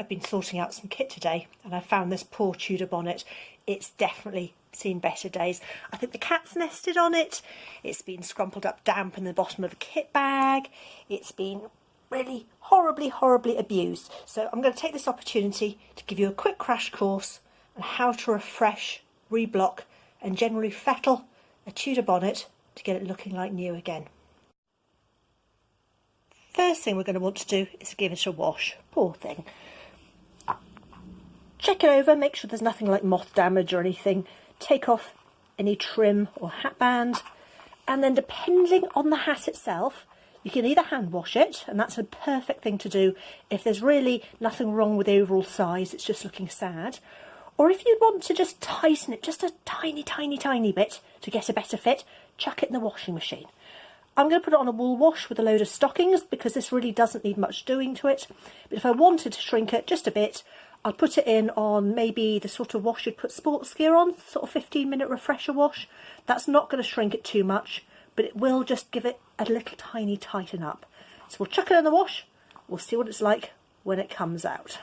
I've been sorting out some kit today and I found this poor Tudor bonnet. It's definitely seen better days. I think the cat's nested on it. It's been scrumpled up damp in the bottom of a kit bag. It's been really horribly abused. So I'm going to take this opportunity to give you a quick crash course on how to refresh, reblock and generally fettle a Tudor bonnet to get it looking like new again. First thing we're going to want to do is give it a wash. Poor thing. Check it over, make sure there's nothing like moth damage or anything. Take off any trim or hat band, and then depending on the hat itself, you can either hand wash it, and that's a perfect thing to do if there's really nothing wrong with the overall size, it's just looking sad. Or if you want to just tighten it just a tiny bit to get a better fit, chuck it in the washing machine. I'm going to put it on a wool wash with a load of stockings because this really doesn't need much doing to it. But if I wanted to shrink it just a bit, I'll put it in on maybe the sort of wash you'd put sports gear on, sort of 15-minute refresher wash. That's not going to shrink it too much, but it will just give it a little tiny tighten up. So we'll chuck it in the wash, we'll see what it's like when it comes out.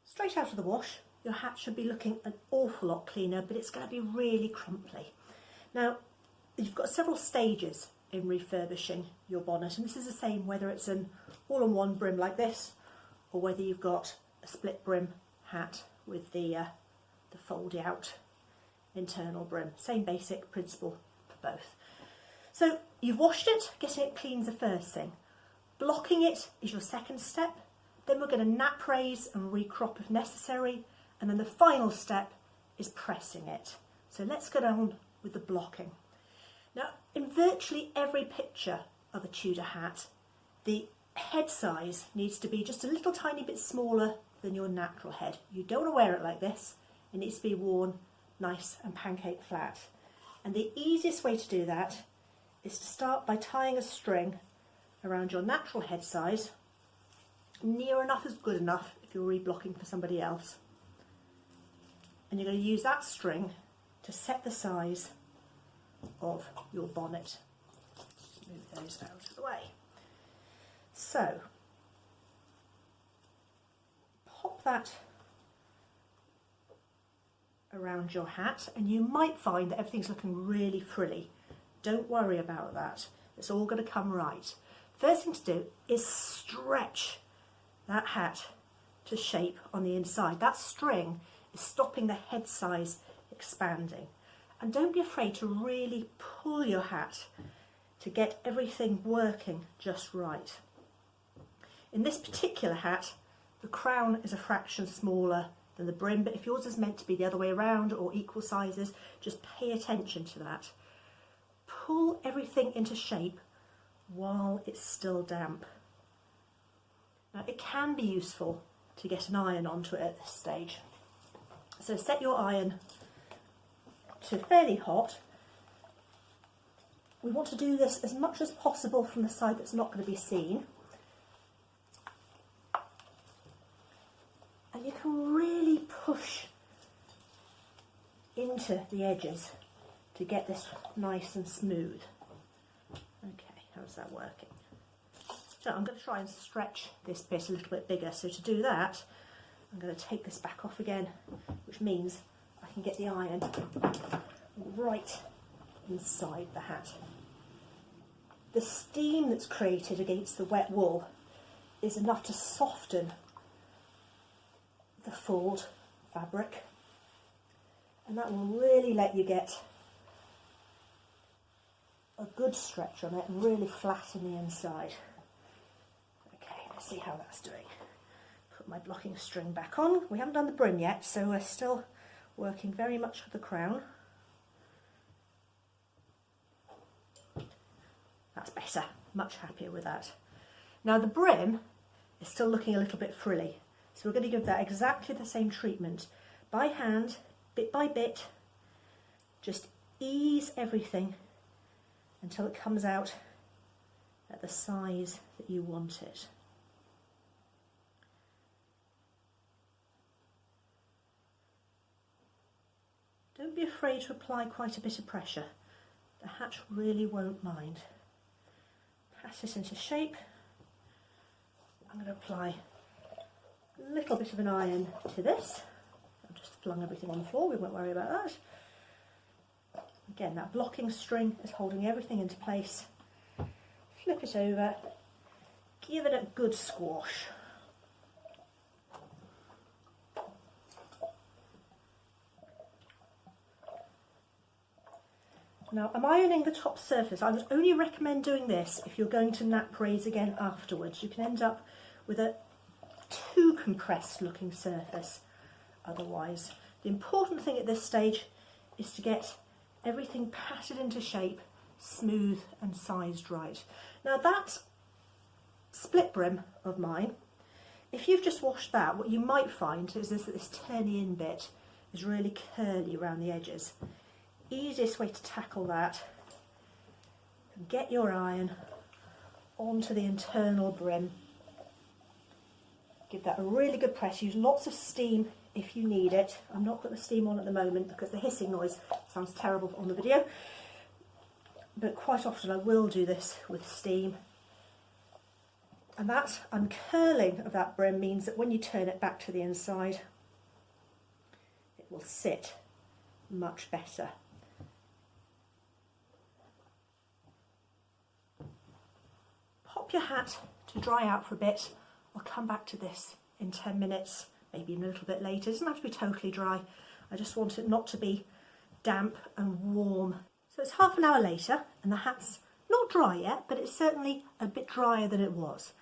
Straight out of the wash, your hat should be looking an awful lot cleaner, but it's going to be really crumply. Now, you've got several stages in refurbishing your bonnet, and this is the same whether it's an all-in-one brim like this or whether you've got a split brim hat with the fold out internal brim. Same basic principle for both. So you've washed it, getting it clean is the first thing. Blocking it is your second step. Then we're going to nap raise and recrop if necessary, and then the final step is pressing it. So let's go down with the blocking. Now, in virtually every picture of a Tudor hat, the head size needs to be just a little tiny bit smaller than your natural head. You don't want to wear it like this. It needs to be worn nice and pancake flat. And the easiest way to do that is to start by tying a string around your natural head size. Near enough is good enough if you're reblocking for somebody else. And you're going to use that string to set the size of your bonnet. Move those out of the way. So, pop that around your hat and you might find that everything's looking really frilly. Don't worry about that. It's all going to come right. First thing to do is stretch that hat to shape on the inside. That string is stopping the head size expanding. And don't be afraid to really pull your hat to get everything working just right. In this particular hat, the crown is a fraction smaller than the brim, but if yours is meant to be the other way around or equal sizes, just pay attention to that. Pull everything into shape while it's still damp. Now, it can be useful to get an iron onto it at this stage. So set your iron to fairly hot. We want to do this as much as possible from the side that's not going to be seen. And you can really push into the edges to get this nice and smooth. Okay, how's that working? So I'm going to try and stretch this bit a little bit bigger. So to do that, I'm going to take this back off again, which means I can get the iron right inside the hat. The steam that's created against the wet wool is enough to soften the fulled fabric, and that will really let you get a good stretch on it and really flatten the inside. Okay, let's see how that's doing. Put my blocking string back on. We haven't done the brim yet, so we're still working very much with the crown. That's better, much happier with that. Now the brim is still looking a little bit frilly, so we're going to give that exactly the same treatment. By hand, bit by bit, just ease everything until it comes out at the size that you want it. Don't be afraid to apply quite a bit of pressure. The hat really won't mind. Pat it into shape I'm going to apply a little bit of an iron to this. I've just flung everything on the floor, we won't worry about that. Again, that blocking string is holding everything into place. Flip it over, give it a good squash. Now, I'm ironing the top surface. I would only recommend doing this if you're going to nap raise again afterwards. You can end up with a too compressed looking surface otherwise. The important thing at this stage is to get everything patted into shape, smooth and sized right. Now that split brim of mine, if you've just washed that, what you might find is that this turny in bit is really curly around the edges. Easiest way to tackle that, get your iron onto the internal brim, give that a really good press, use lots of steam if you need it. I'm not putting the steam on at the moment because the hissing noise sounds terrible on the video, but quite often I will do this with steam. And that uncurling of that brim means that when you turn it back to the inside, it will sit much better. Pop your hat to dry out for a bit. I'll come back to this in 10 minutes, maybe even a little bit later. It doesn't have to be totally dry. I just want it not to be damp and warm. So it's half an hour later and the hat's not dry yet, but it's certainly a bit drier than it was.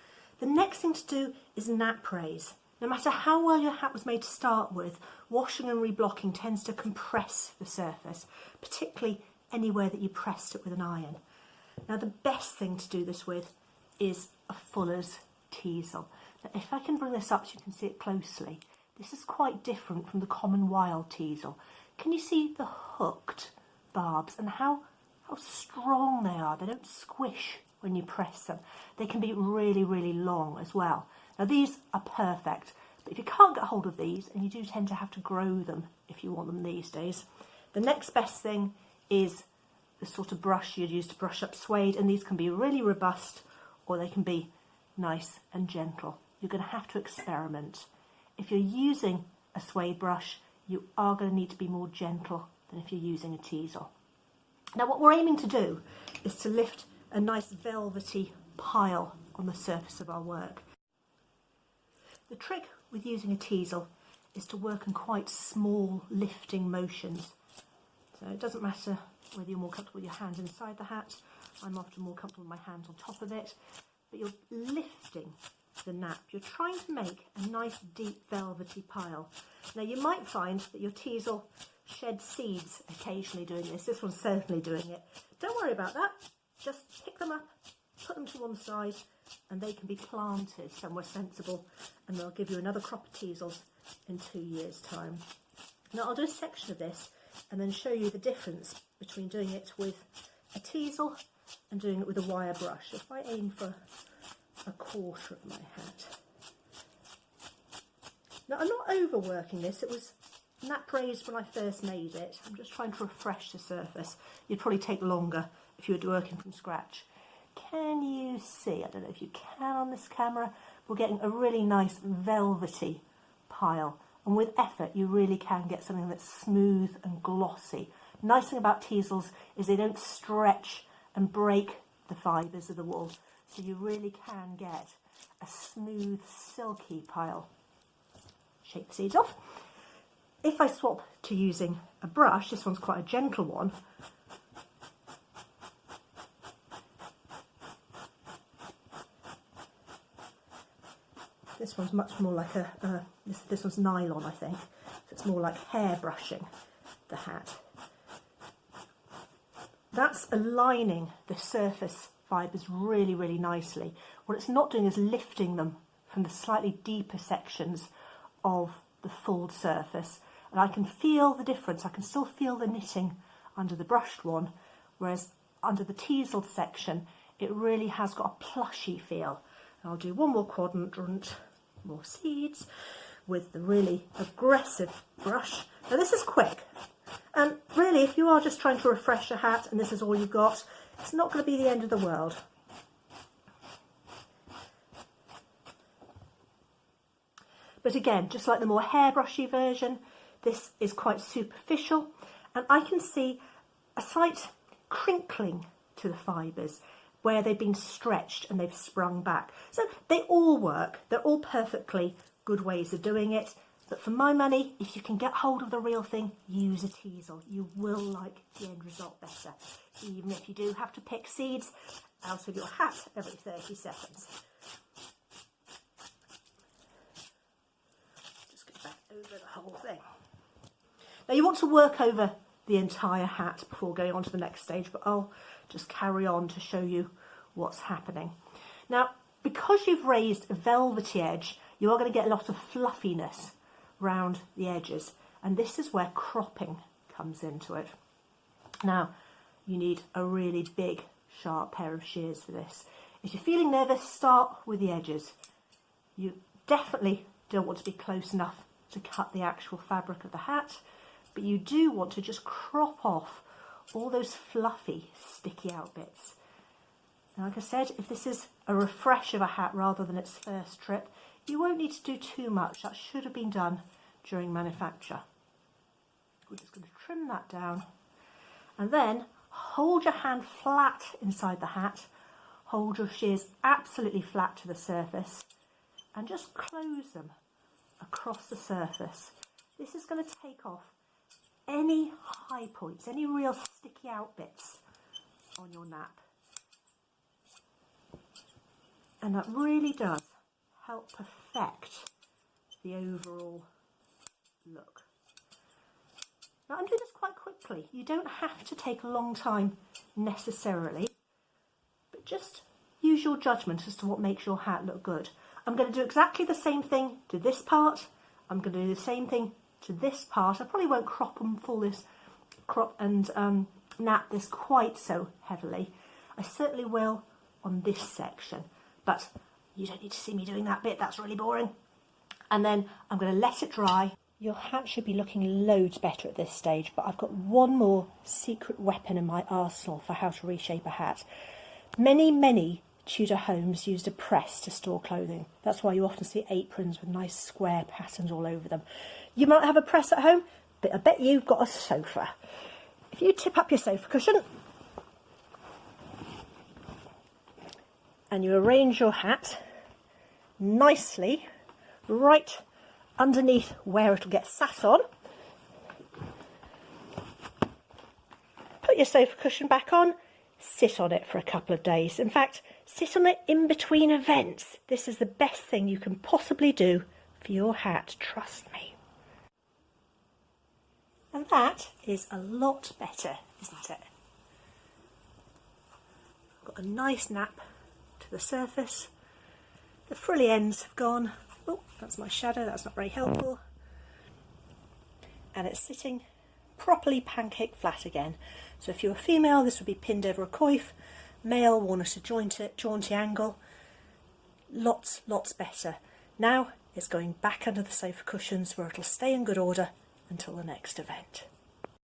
The next thing to do is nap raise. No matter how well your hat was made to start with, washing and reblocking tends to compress the surface, particularly anywhere that you pressed it with an iron. Now the best thing to do this with is a fuller's teasel. Now, if I can bring this up so you can see it closely, this is quite different from the common wild teasel. Can you see the hooked barbs and how strong they are? They don't squish when you press them. They can be really, really long as well. Now these are perfect, but if you can't get hold of these, and you do tend to have to grow them if you want them these days, the next best thing is the sort of brush you'd use to brush up suede, and these can be really robust or they can be nice and gentle. You're going to have to experiment. If you're using a suede brush, you are going to need to be more gentle than if you're using a teasel. Now what we're aiming to do is to lift a nice velvety pile on the surface of our work. The trick with using a teasel is to work in quite small lifting motions. So it doesn't matter whether you're more comfortable with your hands inside the hat. I'm often more comfortable with my hands on top of it, but you're lifting the nap. You're trying to make a nice deep velvety pile. Now you might find that your teasel sheds seeds occasionally doing this. This one's certainly doing it. Don't worry about that. Just pick them up, put them to one side, and they can be planted somewhere sensible, and they'll give you another crop of teasels in 2 years' time. Now I'll do a section of this and then show you the difference between doing it with a teasel and doing it with a wire brush. If I aim for a quarter of my hat. Now I'm not overworking this, it was nap raised when I first made it. I'm just trying to refresh the surface. You'd probably take longer if you were working from scratch. Can you see? I don't know if you can on this camera. We're getting a really nice velvety pile, and with effort you really can get something that's smooth and glossy. Nice thing about teasels is they don't stretch and break the fibres of the wool, so you really can get a smooth silky pile. Shake the seeds off. If I swap to using a brush, this one's quite a gentle one, this one's much more like this one's nylon, I think, so it's more like hair brushing the hat. That's aligning the surface fibres really, really nicely. What it's not doing is lifting them from the slightly deeper sections of the fulled surface. And I can feel the difference. I can still feel the knitting under the brushed one, whereas under the teaseled section, it really has got a plushy feel. And I'll do one more quadrant, more seeds, with the really aggressive brush. Now this is quick. And really, if you are just trying to refresh a hat and this is all you've got, it's not going to be the end of the world. But again, just like the more hairbrushy version, this is quite superficial, and I can see a slight crinkling to the fibres where they've been stretched and they've sprung back. So they all work, they're all perfectly good ways of doing it, but for my money, if you can get hold of the real thing, use a teasel. You will like the end result better, even if you do have to pick seeds out of your hat every 30 seconds. Just get back over the whole thing. Now you want to work over the entire hat before going on to the next stage, but I'll just carry on to show you what's happening. Now, because you've raised a velvety edge, you are going to get a lot of fluffiness round the edges, and this is where cropping comes into it. Now, you need a really big, sharp pair of shears for this. If you're feeling nervous, start with the edges. You definitely don't want to be close enough to cut the actual fabric of the hat, but you do want to just crop off all those fluffy, sticky out bits. Now, like I said, if this is a refresh of a hat rather than its first trip, you won't need to do too much. That should have been done during manufacture. We're just going to trim that down, and then hold your hand flat inside the hat, hold your shears absolutely flat to the surface, and just close them across the surface. This is going to take off any high points, any real sticky out bits on your nap. And that really does help perfect the overall look. Now, I'm doing this quite quickly. You don't have to take a long time necessarily, but just use your judgment as to what makes your hat look good. I'm going to do exactly the same thing to this part. I'm going to do the same thing to this part. I probably won't crop and nap this quite so heavily. I certainly will on this section, but you don't need to see me doing that bit, that's really boring. And then I'm going to let it dry. Your hat should be looking loads better at this stage, but I've got one more secret weapon in my arsenal for how to reshape a hat. Many Tudor homes used a press to store clothing. That's why you often see aprons with nice square patterns all over them. You might have a press at home, but I bet you've got a sofa. If you tip up your sofa cushion and you arrange your hat nicely right underneath where it'll get sat on, put your sofa cushion back on, sit on it for a couple of days. In fact, sit on it in between events. This is the best thing you can possibly do for your hat, trust me. And that is a lot better, isn't it? Got a nice nap to the surface. The frilly ends have gone. Oh, that's my shadow, that's not very helpful. And it's sitting properly pancake flat again. So if you're a female, this would be pinned over a coif. Male, worn at a jaunty angle. Lots better. Now it's going back under the sofa cushions where it'll stay in good order until the next event.